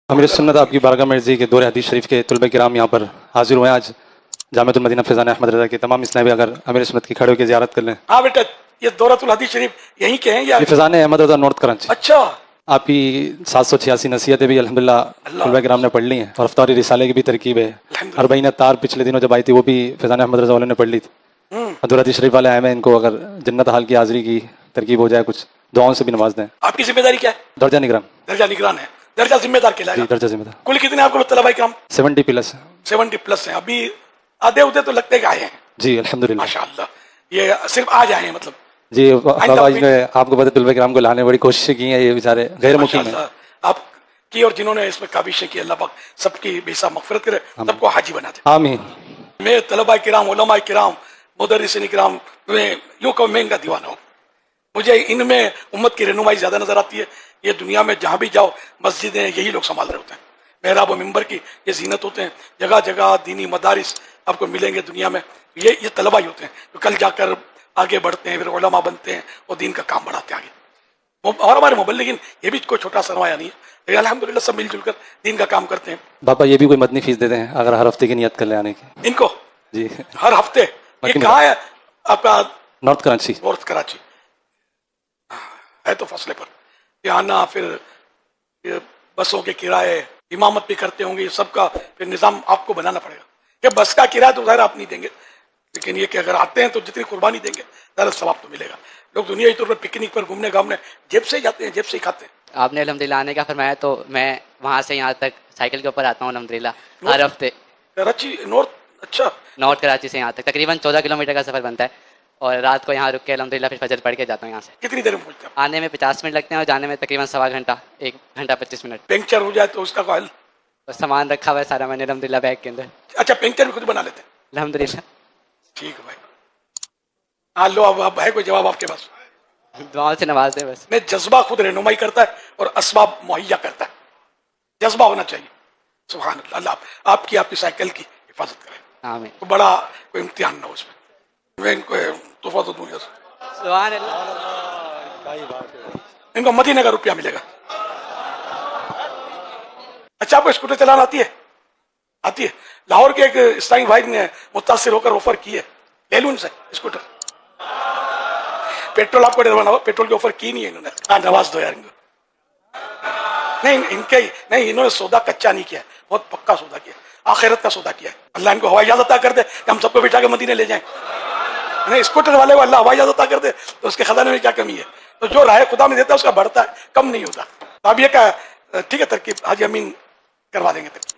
امیر سنت آپ کی بارگاہ مرضی کے دور حدیث شریف کے طلبہ کرام یہاں پر حاضر ہوئے ہیں آج جامعۃ المدینہ فیضان احمد رضا کے تمام اسلامی اگر امیر سنت کی کھڑے ہو کے زیارت کر لیں. ہاں بیٹا یہ دورۃ الحدیث شریف یہیں کے ہیں یا یہ فیضان احمد رضا نارتھ کراچی. اچھا آپ کی 786 نصیحتیں بھی الحمدللہ طلبہ کرام نے پڑھ لی ہیں اور افطاری رسالے کی بھی ترکیب ہے. اربعین تار پچھلے دنوں جب آئی تھی وہ بھی فیضان احمد رضا والوں نے پڑھ لی تھی. دور حدیث شریف والے آئے ہیں، ان کو اگر جنت حال کی حاضری کی ترکیب ہو جائے کچھ دعاؤں سے بھی نواز دیں. آپ کی ذمہ داری کیا ہے؟ درجہ نگران. درجہ نگران ہے، درجہ ذمہ دار کہلائے جی گا. درجہ ذمہ دار. کل کتنے آپ کو طلبہ کرام؟ 70 پلس. 70 پلس ہیں. ابھی آدھے ادھے تو لگتے کہ آئے ہیں. جی الحمدللہ. ماشاء اللہ یہ صرف آج آئے ہیں مطلب. جی بابا جی نے آپ کو پتہ طلبہ کرام کو لانے بڑی کوششیں کی ہیں، یہ بیچارے غیر مقیم ہیں. آپ کی اور جنہوں نے اس میں کاوشیں کی، اللہ پاک سب کی بے حساب مغفرت کرے، سب کو حاجی بنا دے. آمین. میں طلبہ کرام، علماء کرام، مدرسین کرام میں یوں کہ میں ان کا دیوانہ ہوں. مجھے ان میں امت کی رہنمائی زیادہ نظر آتی ہے. یہ دنیا میں جہاں بھی جاؤ مسجدیں یہی لوگ سنبھال رہے ہوتے ہیں. محراب و ممبر کی یہ زینت ہوتے ہیں. جگہ جگہ دینی مدارس آپ کو ملیں گے دنیا میں. یہ طلبہ ہی ہوتے ہیں جو کل جا کر آگے بڑھتے ہیں، پھر علماء بنتے ہیں اور دین کا کام بڑھاتے ہیں آگے. اور ہمارے مبلغین یہ بھی کوئی چھوٹا سرمایہ نہیں ہے، لیکن الحمدللہ سب مل جل کر دین کا کام کرتے ہیں. باپا یہ بھی کوئی مدنی فیس دیتے ہیں اگر ہر ہفتے کی نیت کر لے آنے کی. ان کو جی ہر ہفتے. یہ کہاں ہے آپ کا؟ نارتھ کراچی. نارتھ کراچی ہے تو فاصلے پر. یہ آنا پھر یہ بسوں کے کرائے، امامت بھی کرتے ہوں گے، یہ سب کا پھر نظام آپ کو بنانا پڑے گا. کہ بس کا کرایہ تو ظاہر آپ نہیں دیں گے، لیکن یہ کہ اگر آتے ہیں تو جتنی قربانی دیں گے ظاہر ثواب تو ملے گا. لوگ دنیائی طور پر پکنک پر گھومنے گھامنے جیب سے ہی جاتے ہیں، جیب سے ہی کھاتے ہیں. آپ نے الحمدللہ آنے کا فرمایا تو میں وہاں سے یہاں تک سائیکل کے اوپر آتا ہوں الحمدللہ ہر ہفتے. کراچی نارتھ. اچھا نارتھ کراچی سے یہاں تک تقریباً 14 کلومیٹر کا سفر بنتا ہے، اور رات کو یہاں رک کے الحمدللہ پھر فجر پڑھ کے جاتا ہوں یہاں سے. کتنی دیر میں پہنچتے ہیں؟ آنے میں 50 منٹ لگتے ہیں اور جانے میں تقریباً سوا گھنٹہ، 1 گھنٹہ 25 منٹ. پنکچر ہو جائے تو اس کا کوئی حل؟ بس سامان رکھا ہوا ہے سارا میں نے الحمدللہ بیگ کے اندر. اچھا پنکچر بھی خود بنا لیتے ہیں؟ الحمدللہ. ٹھیک ہے بھائی. ہاں لو اب ہے کوئی جواب آپ کے پاس؟ دعاؤں سے نواز دے بس. میں جذبہ خود رہنمائی کرتا ہے اور اسباب مہیا کرتا ہے. جذبہ ہونا چاہیے. سبحان اللہ. اللہ آپ کی سائیکل کی حفاظت کرے. آمین. بڑا کوئی امتحان نہ ہو اس میں ان کو تحفہ تو دوں. سبحان اللہ. ان کو مدینے کا روپیہ ملے گا. اچھا آپ کو اسکوٹر چلانا آتی ہے؟ آتی ہے. لاہور کے ایک اسلامی بھائی نے متاثر ہو کر آفر کی ہے، لے لوں ان سے اسکوٹر. پیٹرول آپ کو ڈروانا ہو، پیٹرول کی آفر کی نہیں ہے انہوں نے. ہاں نواز دو یار ان کو. نہیں ان کے نہیں، انہوں نے سودا کچا نہیں کیا، بہت پکا سودا کیا، آخرت کا سودا کیا ہے. اللہ ان کو ہوائی جہاز عطا کر دے کہ ہم سب کو بٹھا کے مدینے لے جائیں. نہیں اسکوٹر والے کو اللہ ہوائی جہاز عطا کر دے تو اس کے خزانے میں کیا کمی ہے. تو جو رائے خدا میں دیتا ہے اس کا بڑھتا ہے، کم نہیں ہوتا. تو اب یہ کہ ٹھیک ہے ترکیب حاجی امین کروا دیں گے ترکیب.